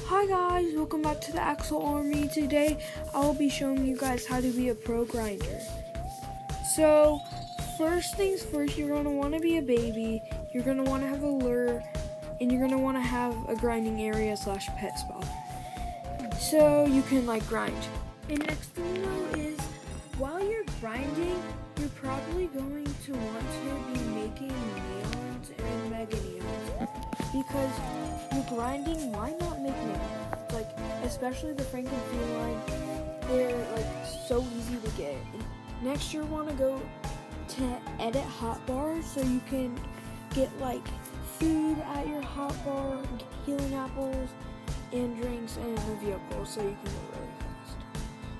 Hi guys, welcome back to the Axel Army. Today I will be showing you guys how to be a pro grinder. So first things first, you're going to want to be a baby, you're going to want to have a lure, and you're going to want to have a grinding area / pet spot. So you can grind. And next thing you know is while you're grinding, you're probably going to want to be making neons and mega neons. Because you're grinding, why not make neons? Especially the Frankenstein, they're so easy to get. Next, you want to go to edit hotbar so you can get food at your hotbar, healing apples, and drinks and a vehicle so you can go really fast.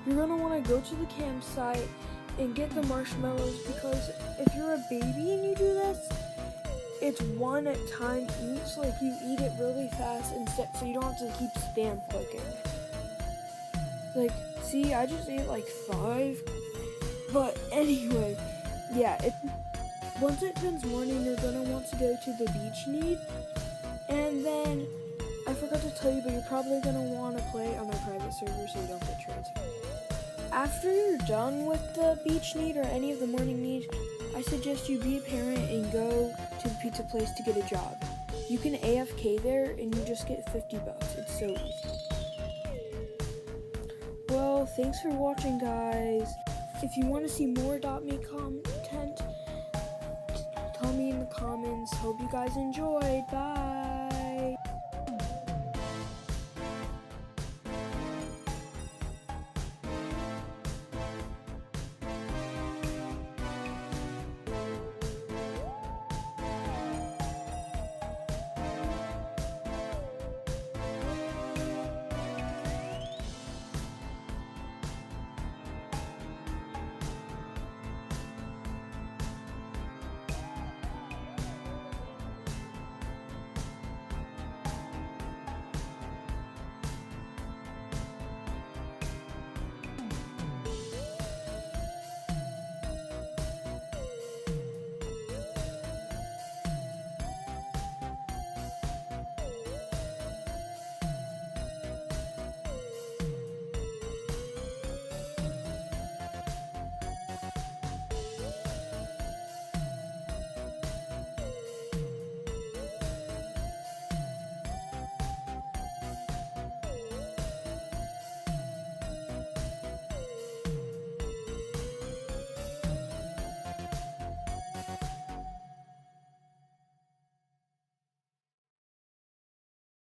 You're going to want to go to the campsite and get the marshmallows because if you're a baby and you do this, it's one at a time each, you eat it really fast instead, so you don't have to keep spam clicking. See, I just ate 5, but anyway, yeah, once it turns morning, you're gonna want to go to the beach need, and then, I forgot to tell you, but you're probably gonna want to play on a private server so you don't get transferred. After you're done with the beach need or any of the morning needs, I suggest you be a parent and go to the pizza place to get a job. You can AFK there and you just get $50. It's so easy. Well, thanks for watching, guys. If you want to see more .me content, tell me in the comments. Hope you guys enjoyed. Bye.